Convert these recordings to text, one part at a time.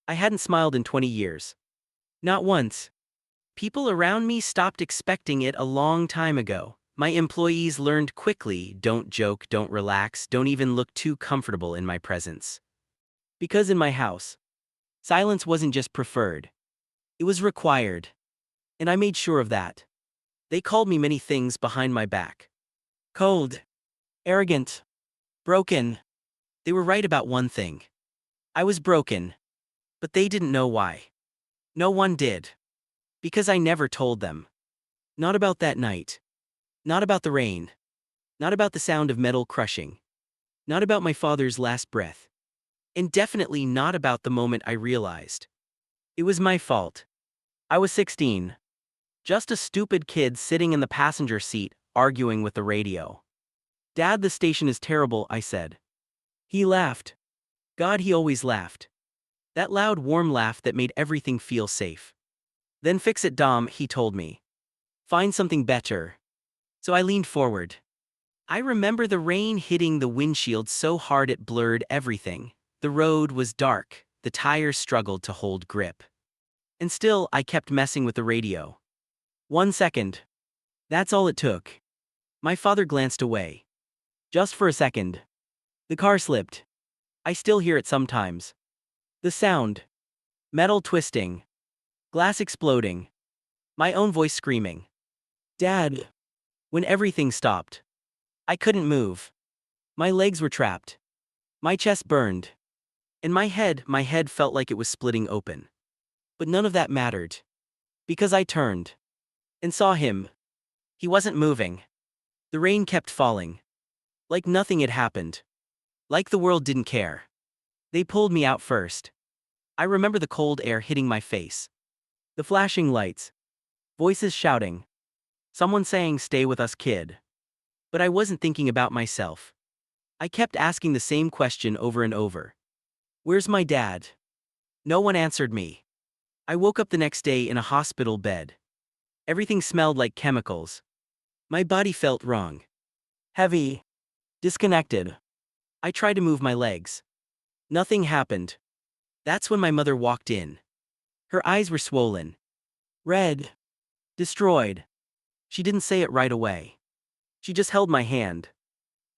I hadn't smiled in 20 years. Not once. People around me stopped expecting it a long time ago. My employees learned quickly, don't joke, don't relax, don't even look too comfortable in my presence. Because in my house, silence wasn't just preferred. It was required. And I made sure of that. They called me many things behind my back. Cold. Arrogant. Broken. They were right about one thing. I was broken. But they didn't know why. No one did. Because I never told them. Not about that night. Not about the rain. Not about the sound of metal crushing. Not about my father's last breath. And definitely not about the moment I realized. It was my fault. I was 16. Just a stupid kid sitting in the passenger seat, arguing with the radio. Dad, the station is terrible, I said. He laughed. God, he always laughed. That loud, warm laugh that made everything feel safe. Then fix it, Dom, he told me. Find something better. So I leaned forward. I remember the rain hitting the windshield so hard it blurred everything. The road was dark, the tires struggled to hold grip. And still, I kept messing with the radio. 1 second. That's all it took. My father glanced away. Just for a second. The car slipped. I still hear it sometimes. The sound. Metal twisting. Glass exploding. My own voice screaming. Dad. When everything stopped. I couldn't move. My legs were trapped. My chest burned. And my head felt like it was splitting open. But none of that mattered. Because I turned. And saw him. He wasn't moving. The rain kept falling. Like nothing had happened. Like the world didn't care. They pulled me out first. I remember the cold air hitting my face. The flashing lights. Voices shouting. Someone saying, "Stay with us, kid." But I wasn't thinking about myself. I kept asking the same question over and over. Where's my dad? No one answered me. I woke up the next day in a hospital bed. Everything smelled like chemicals. My body felt wrong. Heavy. Disconnected. I tried to move my legs. Nothing happened. That's when my mother walked in. Her eyes were swollen. Red. Destroyed. She didn't say it right away. She just held my hand.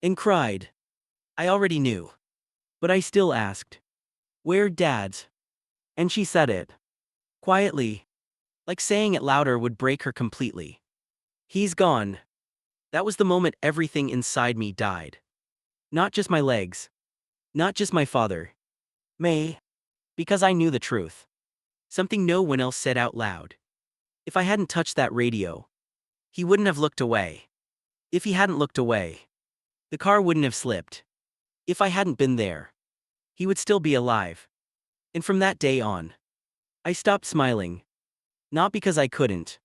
And cried. I already knew. But I still asked. Where'd Dad's? And she said it. Quietly. Like saying it louder would break her completely. He's gone. That was the moment everything inside me died. Not just my legs. Not just my father. May. Because I knew the truth. Something no one else said out loud. If I hadn't touched that radio, he wouldn't have looked away. If he hadn't looked away, the car wouldn't have slipped. If I hadn't been there, he would still be alive. And from that day on, I stopped smiling. Not because I couldn't,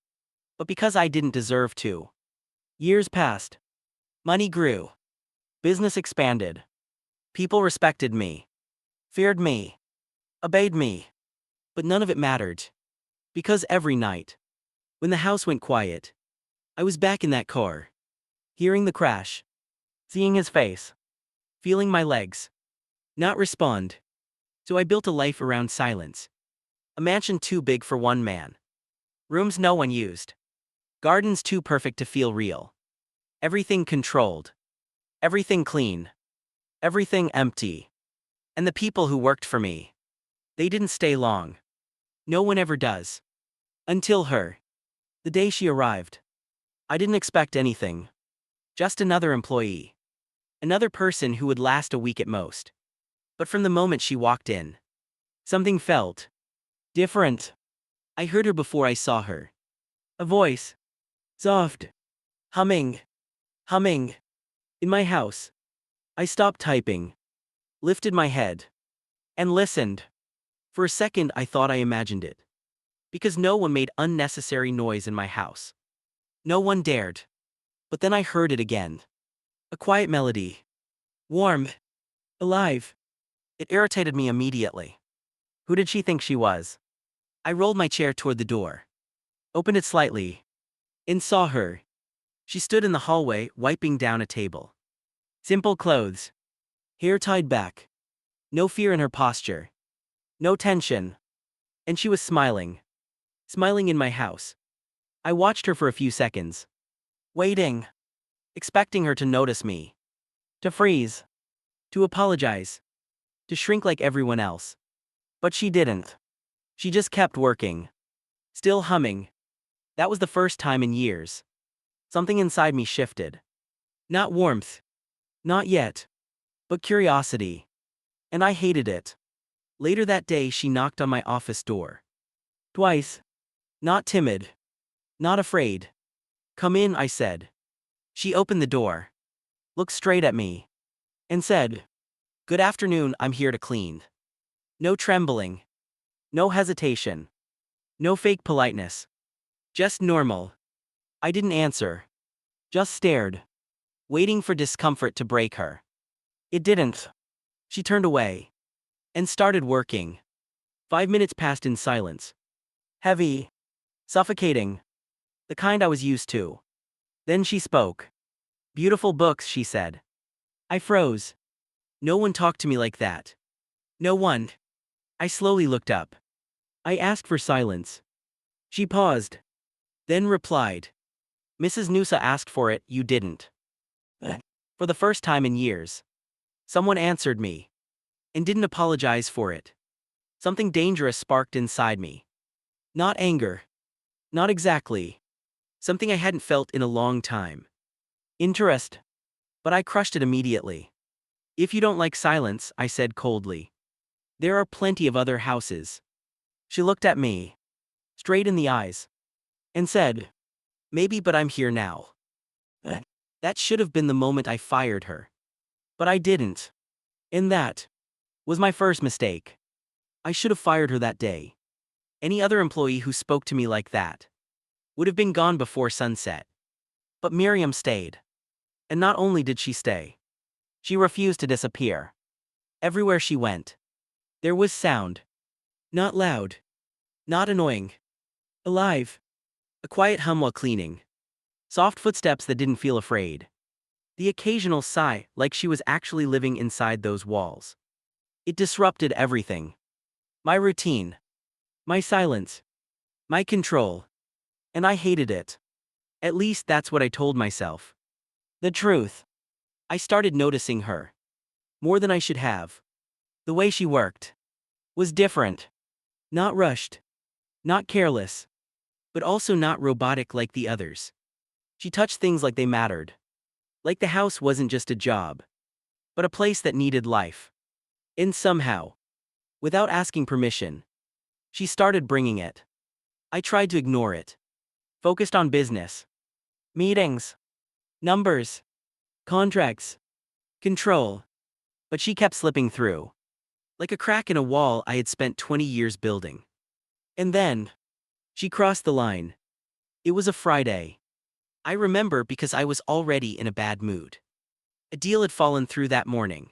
but because I didn't deserve to. Years passed. Money grew. Business expanded. People respected me. Feared me. Obeyed me. But none of it mattered. Because every night, when the house went quiet, I was back in that car. Hearing the crash. Seeing his face. Feeling my legs. Not respond. So I built a life around silence. A mansion too big for one man. Rooms no one used. Gardens too perfect to feel real. Everything controlled. Everything clean. Everything empty. And the people who worked for me. They didn't stay long. No one ever does. Until her. The day she arrived. I didn't expect anything. Just another employee. Another person who would last a week at most. But from the moment she walked in, something felt different. I heard her before I saw her. A voice. Soft. Humming. Humming. In my house. I stopped typing. Lifted my head. And listened. For a second I thought I imagined it. Because no one made unnecessary noise in my house. No one dared. But then I heard it again. A quiet melody. Warm. Alive. It irritated me immediately. Who did she think she was? I rolled my chair toward the door. Opened it slightly. And saw her. She stood in the hallway, wiping down a table. Simple clothes. Hair tied back. No fear in her posture. No tension. And she was smiling. Smiling in my house. I watched her for a few seconds. Waiting. Expecting her to notice me. To freeze. To apologize. To shrink like everyone else. But she didn't. She just kept working. Still humming. That was the first time in years. Something inside me shifted. Not warmth. Not yet. But curiosity. And I hated it. Later that day she knocked on my office door. Twice. Not timid. Not afraid. Come in, I said. She opened the door. Looked straight at me. And said, "Good afternoon, I'm here to clean." No trembling. No hesitation. No fake politeness. Just normal. I didn't answer. Just stared. Waiting for discomfort to break her. It didn't. She turned away. And started working. 5 minutes passed in silence. Heavy. Suffocating. The kind I was used to. Then she spoke. "Beautiful books," she said. I froze. No one talked to me like that. No one. I slowly looked up. I asked for silence. She paused. Then replied. "Mrs. Noosa asked for it, you didn't." For the first time in years. Someone answered me. And didn't apologize for it. Something dangerous sparked inside me. Not anger. Not exactly. Something I hadn't felt in a long time. Interest. But I crushed it immediately. "If you don't like silence," I said coldly. "There are plenty of other houses." She looked at me. Straight in the eyes. And said, "Maybe, but I'm here now." That should have been the moment I fired her. But I didn't. And that was my first mistake. I should have fired her that day. Any other employee who spoke to me like that would have been gone before sunset. But Miriam stayed. And not only did she stay, she refused to disappear. Everywhere she went, there was sound. Not loud. Not annoying. Alive. A quiet hum while cleaning. Soft footsteps that didn't feel afraid. The occasional sigh, like she was actually living inside those walls. It disrupted everything. My routine. My silence. My control. And I hated it. At least that's what I told myself. The truth. I started noticing her. More than I should have. The way she worked was different. Not rushed. Not careless. But also not robotic like the others. She touched things like they mattered. Like the house wasn't just a job, but a place that needed life. And somehow, without asking permission, she started bringing it. I tried to ignore it. Focused on business. Meetings. Numbers. Contracts. Control. But she kept slipping through. Like a crack in a wall I had spent 20 years building. And then, she crossed the line. It was a Friday. I remember because I was already in a bad mood. A deal had fallen through that morning.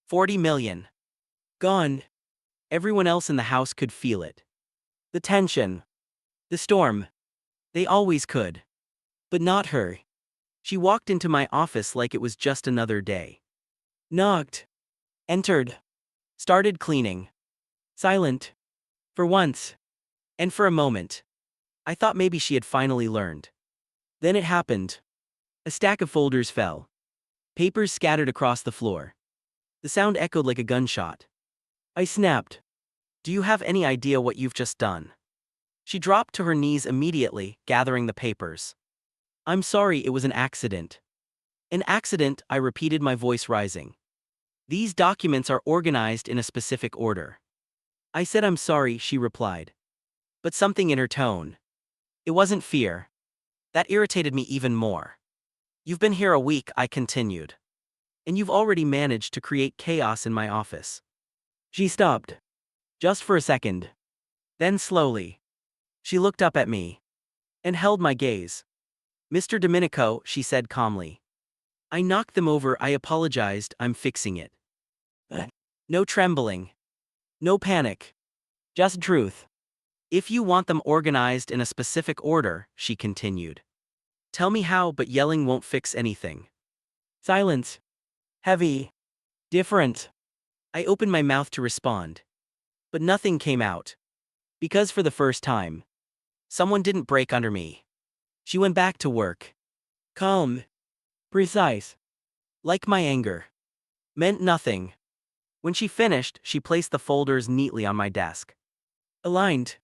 40 million. Gone. Everyone else in the house could feel it. The tension. The storm. They always could. But not her. She walked into my office like it was just another day. Knocked. Entered. Started cleaning. Silent. For once. And for a moment. I thought maybe she had finally learned. Then it happened. A stack of folders fell. Papers scattered across the floor. The sound echoed like a gunshot. I snapped. "Do you have any idea what you've just done?" She dropped to her knees immediately, gathering the papers. "I'm sorry, it was an accident." "An accident," I repeated, my voice rising. "These documents are organized in a specific order." I said I'm sorry, she replied. But something in her tone. It wasn't fear. That irritated me even more. "You've been here a week," I continued. "And you've already managed to create chaos in my office." She stopped. Just for a second. Then slowly. She looked up at me. And held my gaze. "Mr. Dominico," she said calmly. "I knocked them over, I apologized, I'm fixing it." No trembling. No panic. Just truth. "If you want them organized in a specific order," she continued. "Tell me how, but yelling won't fix anything." Silence. Heavy. Different. I opened my mouth to respond. But nothing came out. Because for the first time, someone didn't break under me. She went back to work. Calm. Precise. Like my anger. Meant nothing. When she finished, she placed the folders neatly on my desk. Aligned.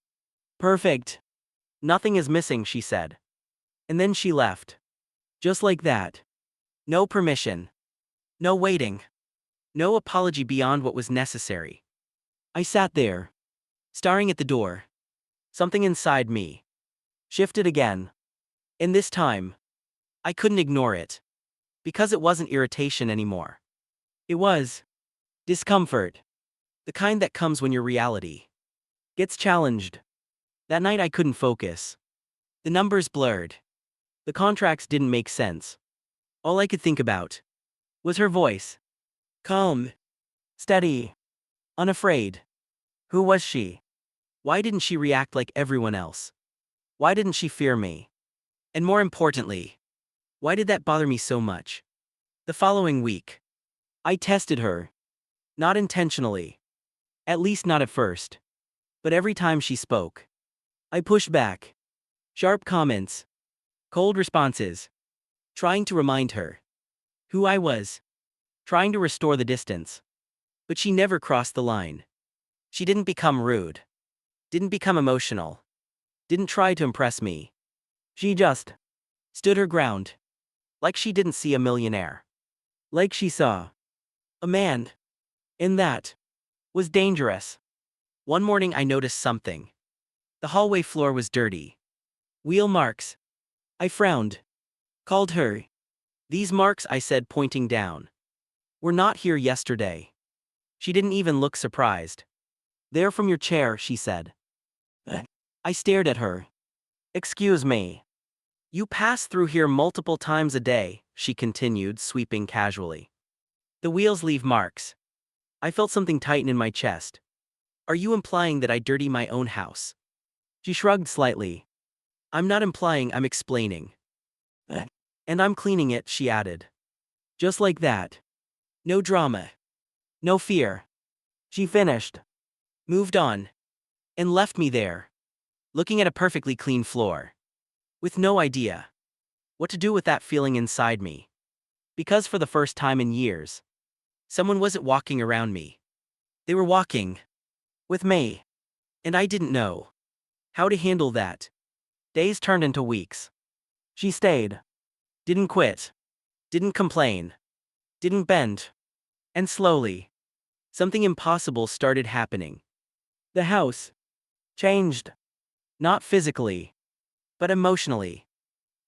Perfect. Nothing is missing, she said. And then she left. Just like that. No permission. No waiting. No apology beyond what was necessary. I sat there, staring at the door. Something inside me shifted again. And this time, I couldn't ignore it. Because it wasn't irritation anymore. It was discomfort. The kind that comes when your reality gets challenged. That night I couldn't focus. The numbers blurred. The contracts didn't make sense. All I could think about was her voice. Calm. Steady. Unafraid. Who was she? Why didn't she react like everyone else? Why didn't she fear me? And more importantly, why did that bother me so much? The following week, I tested her. Not intentionally. At least not at first. But every time she spoke, I pushed back. Sharp comments. Cold responses. Trying to remind her who I was. Trying to restore the distance. But she never crossed the line. She didn't become rude. Didn't become emotional. Didn't try to impress me. She just stood her ground. Like she didn't see a millionaire. Like she saw a man. And that was dangerous. One morning I noticed something. The hallway floor was dirty. Wheel marks. I frowned. Called her. These marks, I said, pointing down, were not here yesterday. She didn't even look surprised. They're from your chair, she said. I stared at her. Excuse me. You pass through here multiple times a day, she continued, sweeping casually. The wheels leave marks. I felt something tighten in my chest. Are you implying that I dirty my own house? She shrugged slightly. I'm not implying, I'm explaining. And I'm cleaning it, she added. Just like that. No drama. No fear. She finished. Moved on. And left me there. Looking at a perfectly clean floor. With no idea what to do with that feeling inside me. Because for the first time in years, someone wasn't walking around me. They were walking with me. And I didn't know how to handle that. Days turned into weeks. She stayed. Didn't quit. Didn't complain. Didn't bend. And slowly, something impossible started happening. The house changed. Not physically, but emotionally.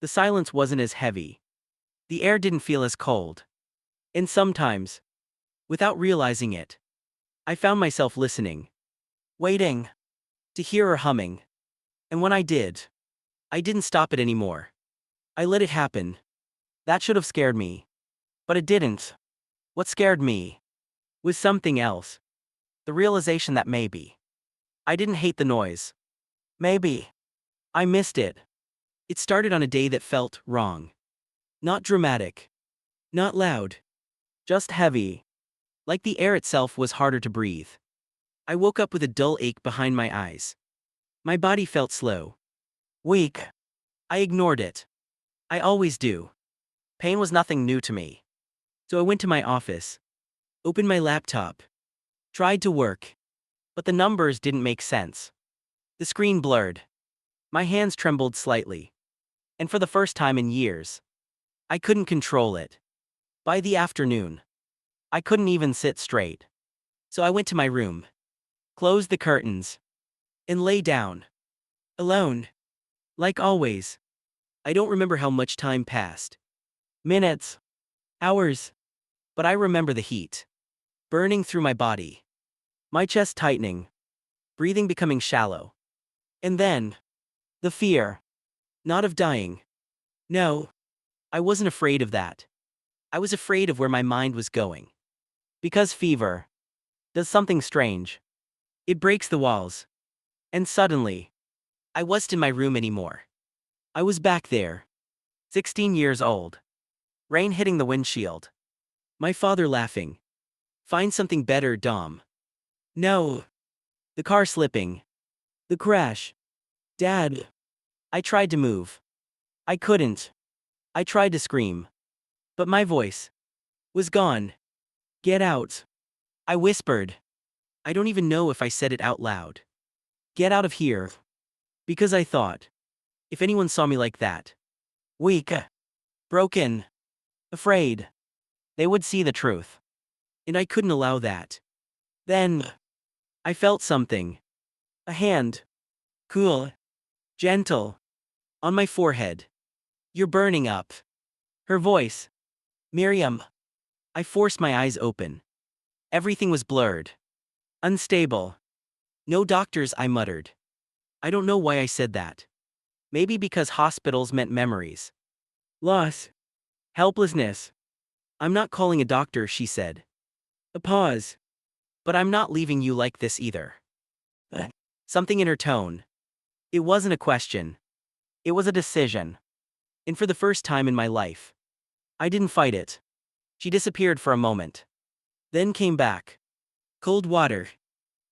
The silence wasn't as heavy. The air didn't feel as cold. And sometimes, without realizing it, I found myself listening. Waiting. To hear her humming. And when I did, I didn't stop it anymore. I let it happen. That should have scared me. But it didn't. What scared me was something else. The realization that maybe I didn't hate the noise. Maybe I missed it. It started on a day that felt wrong. Not dramatic. Not loud. Just heavy. Like the air itself was harder to breathe. I woke up with a dull ache behind my eyes. My body felt slow. Weak. I ignored it. I always do. Pain was nothing new to me. So I went to my office. Opened my laptop. Tried to work. But the numbers didn't make sense. The screen blurred. My hands trembled slightly. And for the first time in years, I couldn't control it. By the afternoon, I couldn't even sit straight. So I went to my room. Closed the curtains. And lay down. Alone. Like always. I don't remember how much time passed. Minutes. Hours. But I remember the heat. Burning through my body. My chest tightening. Breathing becoming shallow. And then, the fear. Not of dying. No. I wasn't afraid of that. I was afraid of where my mind was going. Because fever does something strange. It breaks the walls. And suddenly, I wasn't in my room anymore. I was back there. 16 years old. Rain hitting the windshield. My father laughing. Find something better, Dom. No. The car slipping. The crash. Dad. I tried to move. I couldn't. I tried to scream. But my voice was gone. Get out. I whispered. I don't even know if I said it out loud. Get out of here. Because I thought, if anyone saw me like that, weak, broken, afraid, they would see the truth. And I couldn't allow that. Then, I felt something. A hand. Cool. Gentle. On my forehead. You're burning up. Her voice. Miriam. I forced my eyes open. Everything was blurred. Unstable. No doctors, I muttered. I don't know why I said that. Maybe because hospitals meant memories. Loss. Helplessness. I'm not calling a doctor, she said. A pause. But I'm not leaving you like this either. Something in her tone. It wasn't a question. It was a decision. And for the first time in my life, I didn't fight it. She disappeared for a moment. Then came back. Cold water.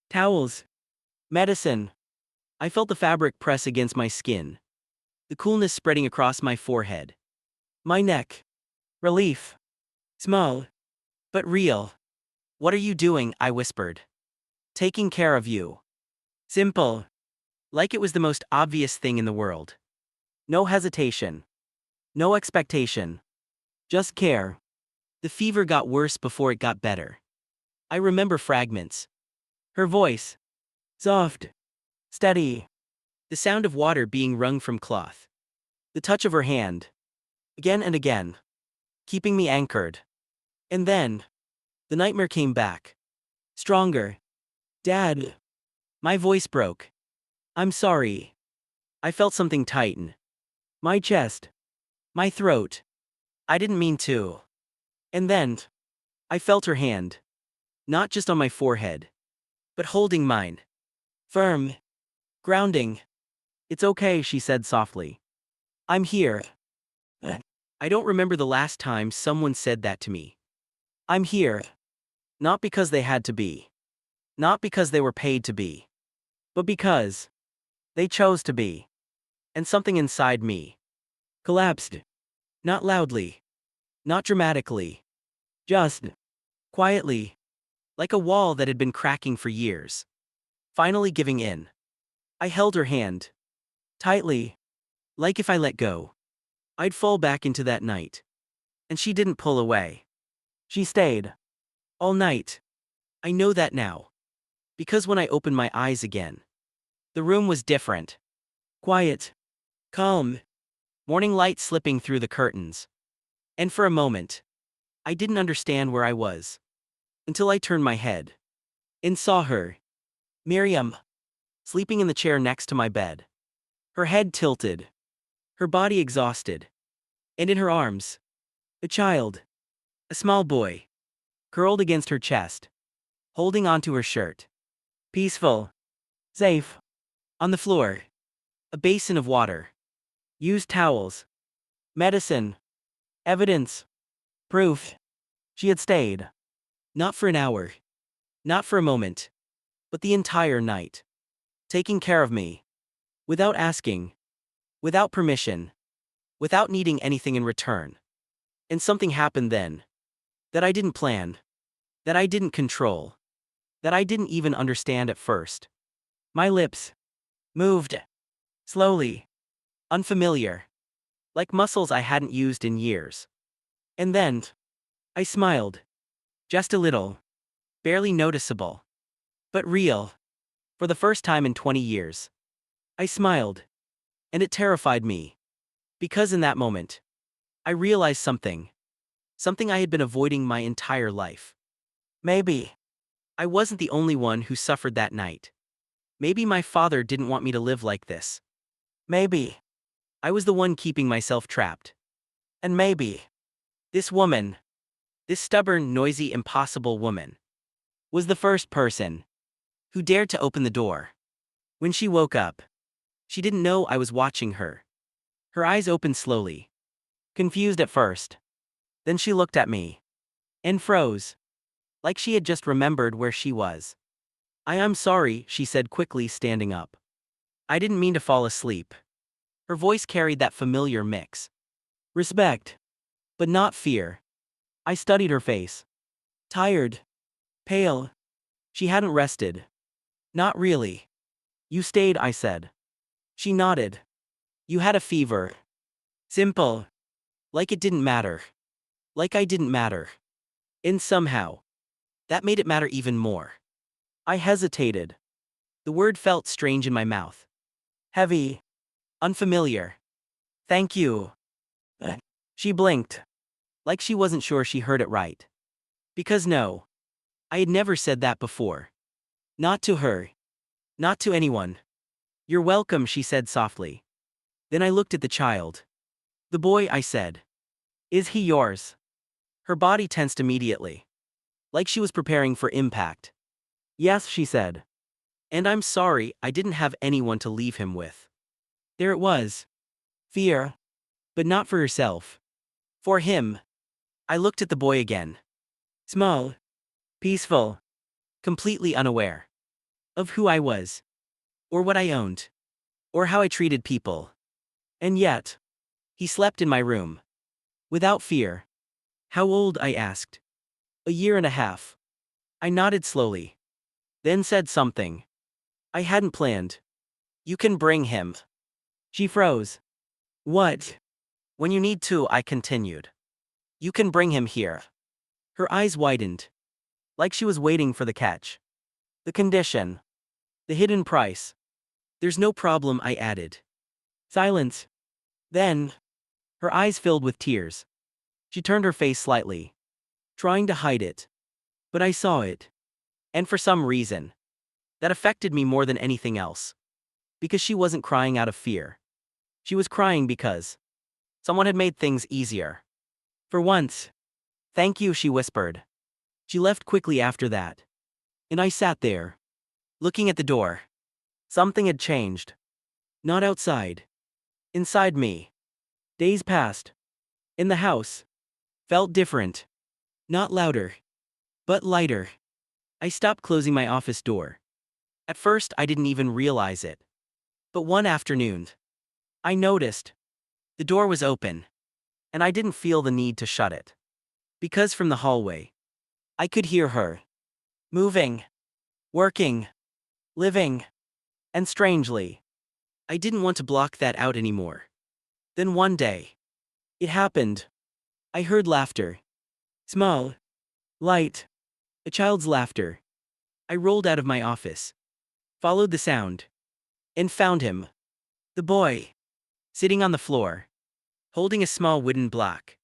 Towels. Medicine. I felt the fabric press against my skin. The coolness spreading across my forehead. My neck. Relief. Small. But real. What are you doing? I whispered. Taking care of you. Simple. Like it was the most obvious thing in the world. No hesitation. No expectation. Just care. The fever got worse before it got better. I remember fragments. Her voice. Soft. Steady. The sound of water being wrung from cloth. The touch of her hand. Again and again. Keeping me anchored. And then, the nightmare came back. Stronger. Dad. My voice broke. I'm sorry. I felt something tighten. My chest. My throat. I didn't mean to. And then, I felt her hand. Not just on my forehead, but holding mine. Firm. Grounding. It's okay, she said softly. I'm here. I don't remember the last time someone said that to me. I'm here. Not because they had to be. Not because they were paid to be. But because they chose to be. And something inside me collapsed. Not loudly. Not dramatically. Just quietly. Like a wall that had been cracking for years. Finally giving in. I held her hand. Tightly. Like if I let go, I'd fall back into that night. And she didn't pull away. She stayed. All night. I know that now. Because when I opened my eyes again, the room was different. Quiet. Calm. Morning light slipping through the curtains. And for a moment, I didn't understand where I was. Until I turned my head. And saw her. Miriam. Sleeping in the chair next to my bed. Her head tilted. Her body exhausted. And in her arms, a child. A small boy. Curled against her chest. Holding onto her shirt. Peaceful. Safe. On the floor. A basin of water. Used towels. Medicine. Evidence. Proof. She had stayed. Not for an hour. Not for a moment. But the entire night. Taking care of me. Without asking. Without permission. Without needing anything in return. And something happened then. That I didn't plan. That I didn't control. That I didn't even understand at first. My lips moved. Slowly. Unfamiliar. Like muscles I hadn't used in years. And then, I smiled. Just a little. Barely noticeable. But real. For the first time in 20 years. I smiled. And it terrified me. Because in that moment, I realized something. Something I had been avoiding my entire life. Maybe I wasn't the only one who suffered that night. Maybe my father didn't want me to live like this. Maybe I was the one keeping myself trapped. And maybe this woman, this stubborn, noisy, impossible woman, was the first person who dared to open the door. When she woke up, she didn't know I was watching her. Her eyes opened slowly. Confused at first. Then she looked at me. And froze. Like she had just remembered where she was. I'm sorry, she said quickly, standing up. I didn't mean to fall asleep. Her voice carried that familiar mix. Respect. But not fear. I studied her face. Tired. Pale. She hadn't rested. Not really. You stayed, I said. She nodded. You had a fever. Simple. Like it didn't matter. Like I didn't matter. And somehow, that made it matter even more. I hesitated. The word felt strange in my mouth. Heavy. Unfamiliar. Thank you. She blinked. Like she wasn't sure she heard it right. Because no. I had never said that before. Not to her. Not to anyone. You're welcome, she said softly. Then I looked at the child. The boy, I said. Is he yours? Her body tensed immediately. Like she was preparing for impact. Yes, she said. And I'm sorry, I didn't have anyone to leave him with. There it was. Fear. But not for herself. For him. I looked at the boy again. Small. Peaceful. Completely unaware. Of who I was. Or what I owned. Or how I treated people. And yet. He slept in my room. Without fear. How old, I asked. 1.5 years. I nodded slowly. Then said something. I hadn't planned. You can bring him. She froze. What? When you need to, I continued. You can bring him here. Her eyes widened. Like she was waiting for the catch. The condition. The hidden price. There's no problem, I added. Silence. Then. Her eyes filled with tears. She turned her face slightly. Trying to hide it. But I saw it. And for some reason. That affected me more than anything else. Because she wasn't crying out of fear. She was crying because someone had made things easier. For once. Thank you, she whispered. She left quickly after that. And I sat there. Looking at the door. Something had changed. Not outside. Inside me. Days passed. In the house. Felt different. Not louder. But lighter. I stopped closing my office door. At first, I didn't even realize it. But one afternoon, I noticed. The door was open. And I didn't feel the need to shut it. Because from the hallway, I could hear her. Moving. Working. Living. And strangely, I didn't want to block that out anymore. Then one day, it happened. I heard laughter. Small. Light. A child's laughter. I rolled out of my office. Followed the sound. And found him. The boy. Sitting on the floor. Holding a small wooden block.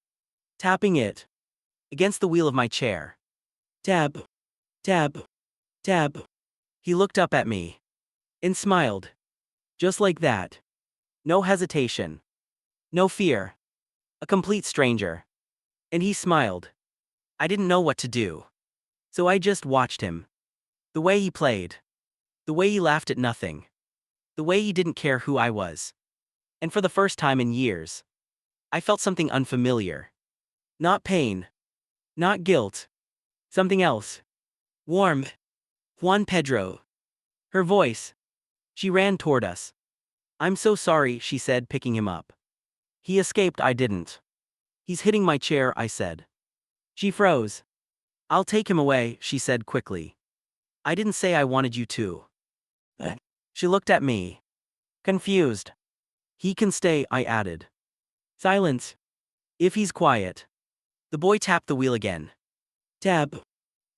Tapping it. Against the wheel of my chair. Tab. Tab. Tab. He looked up at me. And smiled. Just like that. No hesitation. No fear. A complete stranger. And he smiled. I didn't know what to do. So I just watched him. The way he played. The way he laughed at nothing. The way he didn't care who I was. And for the first time in years, I felt something unfamiliar. Not pain. Not guilt. Something else. Warm. Juan Pedro. Her voice. She ran toward us. I'm so sorry, she said, picking him up. He escaped, I didn't. He's hitting my chair, I said. She froze. I'll take him away, she said quickly. I didn't say I wanted you to. She looked at me. Confused. He can stay, I added. Silence. If he's quiet. The boy tapped the wheel again. Tab.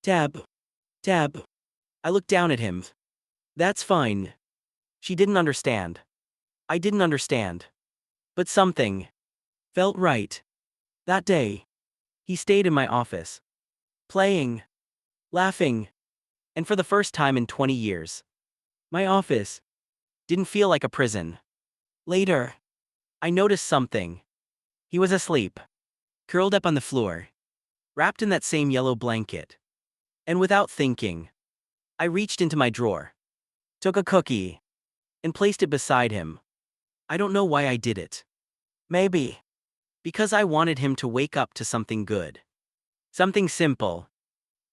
Tab. Tab. I looked down at him. That's fine. She didn't understand. I didn't understand. But something felt right. That day, he stayed in my office. Playing. Laughing. And for the first time in 20 years, my office didn't feel like a prison. Later, I noticed something. He was asleep. Curled up on the floor. Wrapped in that same yellow blanket. And without thinking, I reached into my drawer. Took a cookie. And placed it beside him. I don't know why I did it. Maybe. Because I wanted him to wake up to something good. Something simple.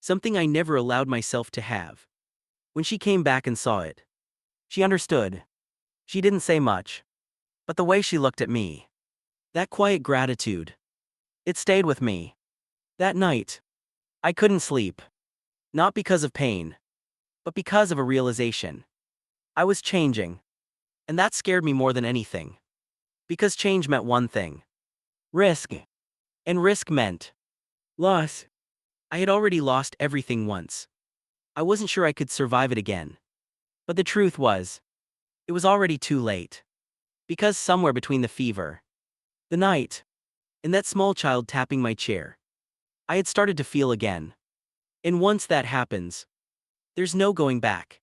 Something I never allowed myself to have. When she came back and saw it, she understood. She didn't say much. But the way she looked at me, that quiet gratitude, it stayed with me. That night, I couldn't sleep. Not because of pain, but because of a realization. I was changing. And that scared me more than anything. Because change meant one thing: risk. And risk meant loss. I had already lost everything once. I wasn't sure I could survive it again. But the truth was, it was already too late. Because somewhere between the fever, the night, and that small child tapping my chair, I had started to feel again. And once that happens, there's no going back.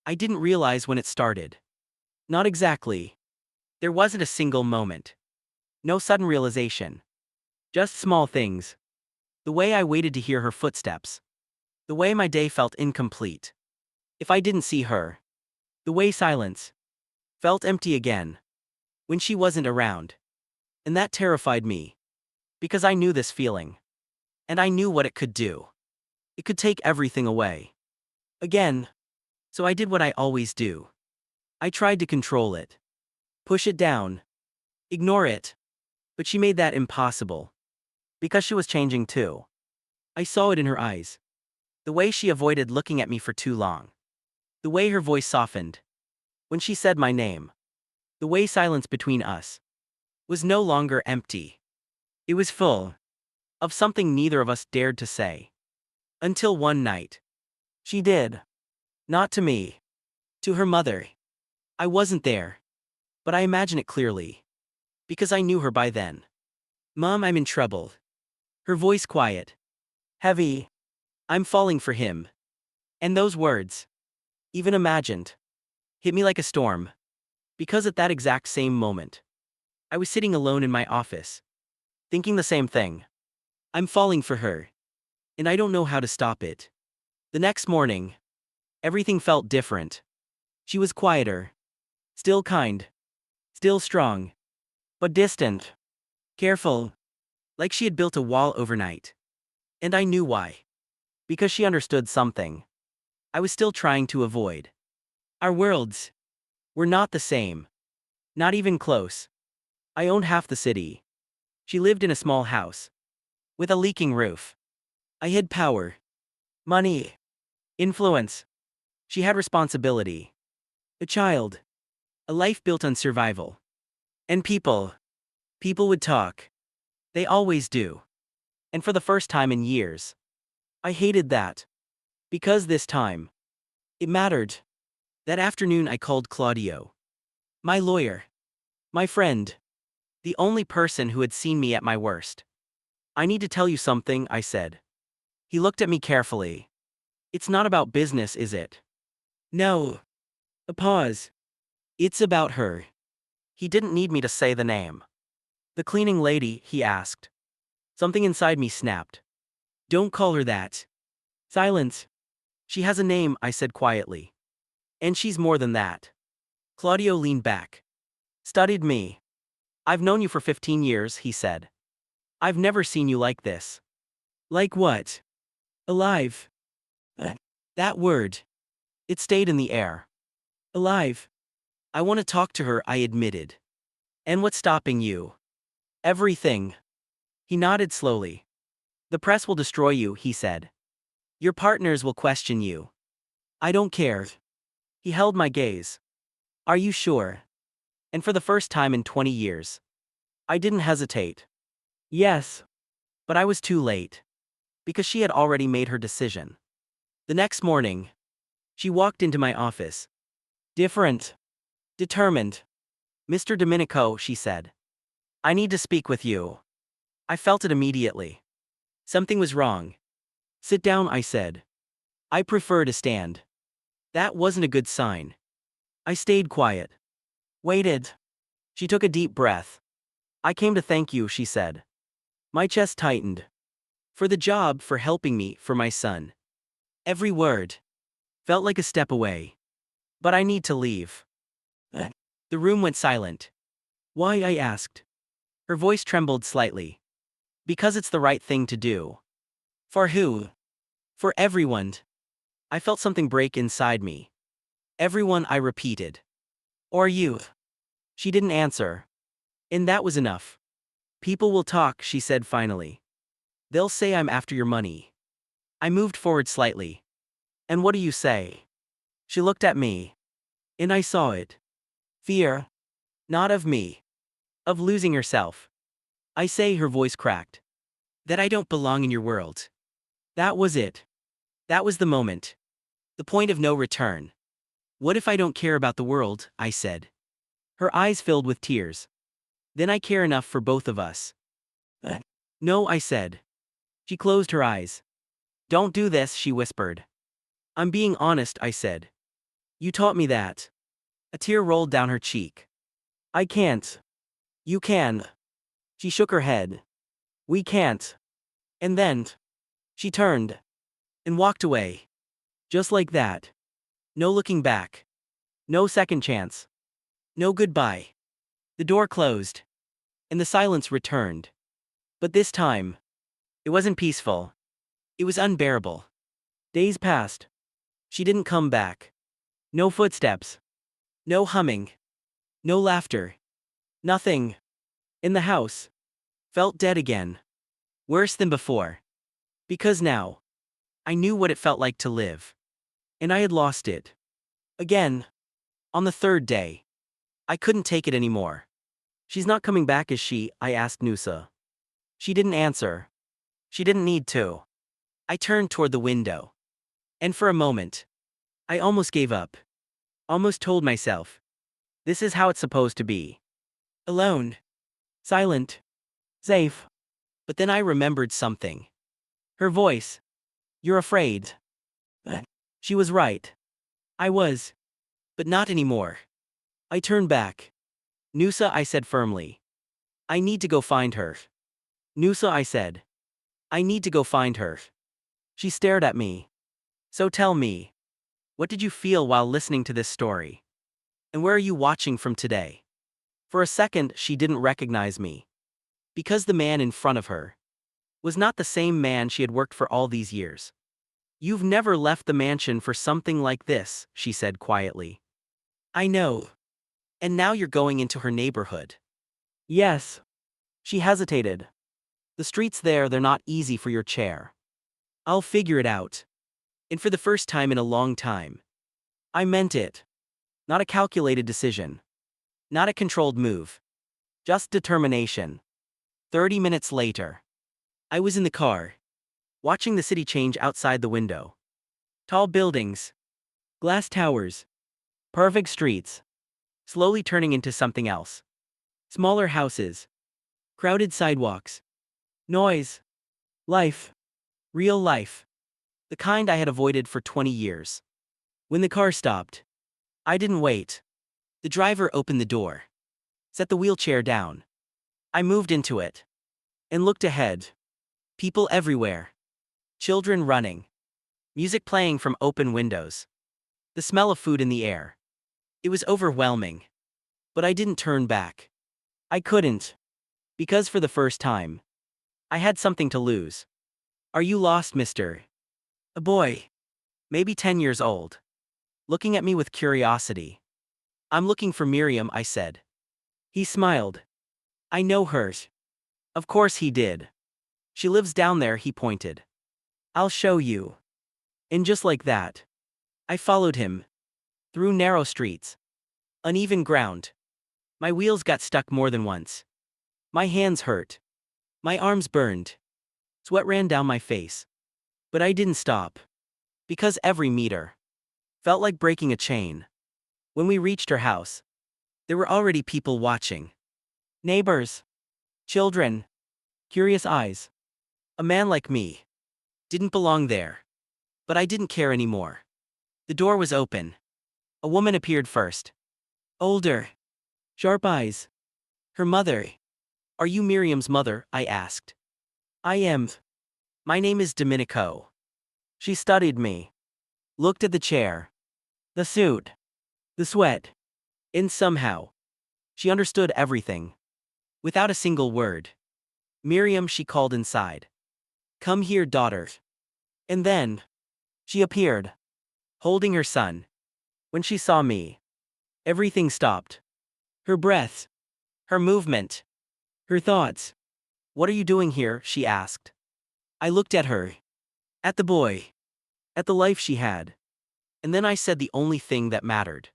I didn't realize when it started. Not exactly. There wasn't a single moment. No sudden realization. Just small things. The way I waited to hear her footsteps. The way my day felt incomplete if I didn't see her. The way silence felt empty again when she wasn't around. And that terrified me. Because I knew this feeling. And I knew what it could do. It could take everything away. Again. So I did what I always do. I tried to control it. Push it down. Ignore it. But she made that impossible. Because she was changing too. I saw it in her eyes. The way she avoided looking at me for too long. The way her voice softened when she said my name. The way silence between us was no longer empty. It was full of something neither of us dared to say. Until one night. She did. Not to me. To her mother. I wasn't there. But I imagine it clearly. Because I knew her by then. "Mom, I'm in trouble." Her voice quiet. Heavy. "I'm falling for him." And those words, even imagined, hit me like a storm. Because at that exact same moment, I was sitting alone in my office, thinking the same thing. I'm falling for her. And I don't know how to stop it. The next morning, everything felt different. She was quieter. Still kind. Still strong. But distant. Careful. Like she had built a wall overnight. And I knew why. Because she understood something I was still trying to avoid. Our worlds were not the same. Not even close. I owned half the city. She lived in a small house. With a leaking roof. I had power. Money. Influence. She had responsibility. A child. A life built on survival. And people. People would talk. They always do. And for the first time in years, I hated that. Because this time, it mattered. That afternoon I called Claudio. My lawyer. My friend. The only person who had seen me at my worst. "I need to tell you something," I said. He looked at me carefully. "It's not about business, is it?" "No." A pause. "It's about her." He didn't need me to say the name. "The cleaning lady?" he asked. Something inside me snapped. "Don't call her that." Silence. "She has a name," I said quietly. "And she's more than that." Claudio leaned back. Studied me. "I've known you for 15 years, he said. "I've never seen you like this." "Like what?" "Alive." That word. It stayed in the air. "Alive." "I want to talk to her," I admitted. "And what's stopping you?" "Everything." He nodded slowly. "The press will destroy you," he said. "Your partners will question you." "I don't care." He held my gaze. "Are you sure?" And for the first time in 20 years, I didn't hesitate. Yes. But I was too late. Because she had already made her decision. The next morning, she walked into my office. Different. Determined. "Mr. Dominico," she said. "I need to speak with you." I felt it immediately. Something was wrong. "Sit down," I said. "I prefer to stand." That wasn't a good sign. I stayed quiet. Waited. She took a deep breath. "I came to thank you," she said. My chest tightened. "For the job, for helping me, for my son." Every word felt like a step away. "But I need to leave." The room went silent. "Why?" I asked. Her voice trembled slightly. "Because it's the right thing to do." "For who?" "For everyone." I felt something break inside me. Everyone, I repeated. Or you. She didn't answer. And that was enough. People will talk, she said finally. They'll say I'm after your money. I moved forward slightly. And what do you say? She looked at me. And I saw it. Fear. Not of me. Of losing herself. I say, her voice cracked. That I don't belong in your world. That was it. That was the moment. The point of no return. What if I don't care about the world? I said. Her eyes filled with tears. Then I care enough for both of us. No, I said. She closed her eyes. Don't do this, she whispered. I'm being honest, I said. You taught me that. A tear rolled down her cheek. I can't. You can. She shook her head. We can't. And then she turned and walked away. Just like that. No looking back. No second chance. No goodbye. The door closed. And the silence returned. But this time, it wasn't peaceful. It was unbearable. Days passed. She didn't come back. No footsteps. No humming. No laughter. Nothing. In the house. Felt dead again. Worse than before. Because now, I knew what it felt like to live. And I had lost it. Again. On the third day. I couldn't take it anymore. She's not coming back, is she? I asked Nusa. She didn't answer. She didn't need to. I turned toward the window. And for a moment, I almost gave up. Almost told myself. This is how it's supposed to be. Alone. Silent. Safe. But then I remembered something. Her voice. You're afraid. She was right. I was. But not anymore. I turned back. Nusa, I said firmly. I need to go find her. Nusa, I said. I need to go find her. She stared at me. So tell me. What did you feel while listening to this story? And where are you watching from today? For a second, she didn't recognize me. Because the man in front of her was not the same man she had worked for all these years. You've never left the mansion for something like this, she said quietly. I know. And now you're going into her neighborhood. Yes. She hesitated. The streets there, they're not easy for your chair. I'll figure it out. And for the first time in a long time. I meant it. Not a calculated decision. Not a controlled move. Just determination. 30 minutes later. I was in the car. Watching the city change outside the window. Tall buildings. Glass towers. Perfect streets. Slowly turning into something else. Smaller houses. Crowded sidewalks. Noise. Life. Real life. The kind I had avoided for 20 years. When the car stopped, I didn't wait. The driver opened the door. Set the wheelchair down. I moved into it. And looked ahead. People everywhere. Children running. Music playing from open windows. The smell of food in the air. It was overwhelming. But I didn't turn back. I couldn't. Because for the first time, I had something to lose. Are you lost, mister? A boy. Maybe 10 years old. Looking at me with curiosity. I'm looking for Miriam, I said. He smiled. I know her. Of course he did. She lives down there, he pointed. I'll show you. And just like that, I followed him. Through narrow streets. Uneven ground. My wheels got stuck more than once. My hands hurt. My arms burned. Sweat ran down my face. But I didn't stop. Because every meter felt like breaking a chain. When we reached her house, there were already people watching. Neighbors. Children. Curious eyes. A man like me. Didn't belong there. But I didn't care anymore. The door was open. A woman appeared first. Older. Sharp eyes. Her mother. Are you Miriam's mother? I asked. I am. My name is Dominico. She studied me. Looked at the chair. The suit. The sweat. And somehow, she understood everything. Without a single word. Miriam, she called inside. Come here, daughter. And then, she appeared. holding her son. When she saw me, everything stopped. Her breath, her movement, her thoughts. "What are you doing here?" she asked. I looked at her, at the boy, at the life she had. And then I said the only thing that mattered.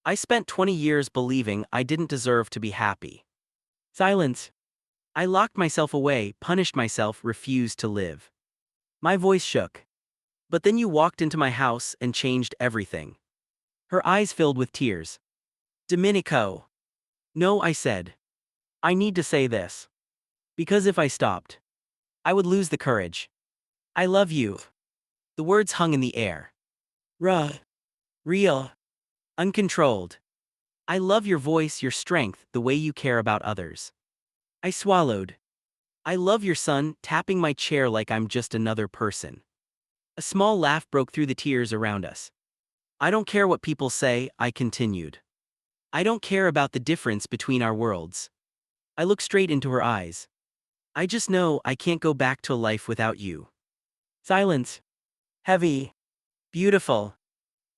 I spent 20 years believing I didn't deserve to be happy. Silence. I locked myself away, punished myself, refused to live. My voice shook. But then you walked into my house and changed everything. Her eyes filled with tears. "Dominico." "No," I said. "I need to say this. Because if I stopped, I would lose the courage. I love you." The words hung in the air. Raw. Real. Uncontrolled. I love your voice, your strength, the way you care about others. I swallowed. I love your son, tapping my chair like I'm just another person. A small laugh broke through the tears around us. "I don't care what people say," I continued. "I don't care about the difference between our worlds." I looked straight into her eyes. "I just know I can't go back to a life without you." Silence. Heavy. Beautiful.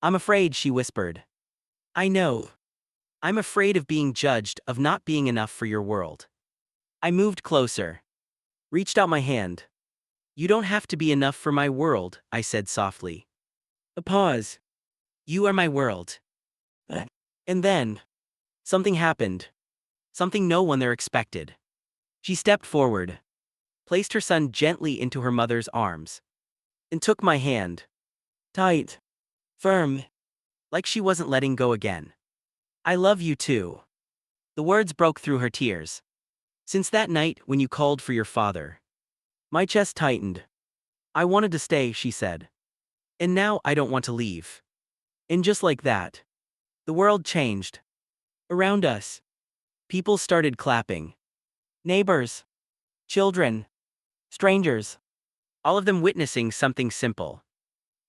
"I'm afraid," she whispered. "I know. I'm afraid of being judged, of not being enough for your world." I moved closer. Reached out my hand. "You don't have to be enough for my world," I said softly. A pause. "You are my world." And then, something happened. Something no one there expected. She stepped forward, placed her son gently into her mother's arms, and took my hand. Tight. Firm. Like she wasn't letting go again. "I love you too." The words broke through her tears. "Since that night when you called for your father." My chest tightened. "I wanted to stay," she said. "And now I don't want to leave." And just like that, the world changed. Around us, people started clapping. Neighbors, children, strangers, all of them witnessing something simple,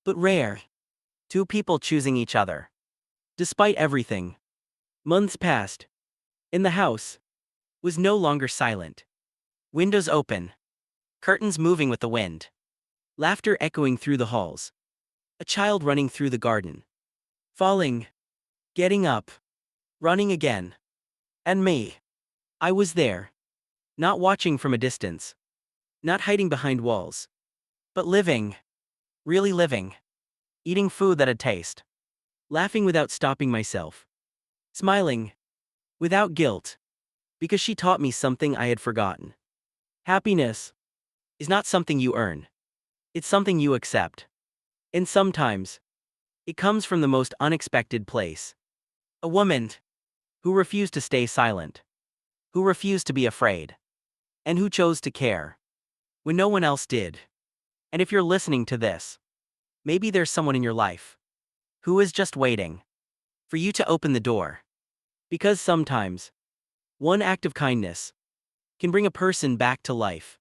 but rare. Two people choosing each other. Despite everything. Months passed. In the house was no longer silent. Windows open. Curtains moving with the wind. Laughter echoing through the halls. A child running through the garden. Falling. Getting up. Running again. And me. I was there. Not watching from a distance. Not hiding behind walls. But living. Really living. Eating food that had taste. Laughing without stopping myself. Smiling. Without guilt. Because she taught me something I had forgotten. Happiness is not something you earn. It's something you accept. And sometimes, it comes from the most unexpected place. A woman who refused to stay silent. Who refused to be afraid. And who chose to care when no one else did. And if you're listening to this, maybe there's someone in your life who is just waiting for you to open the door. Because sometimes, one act of kindness can bring a person back to life.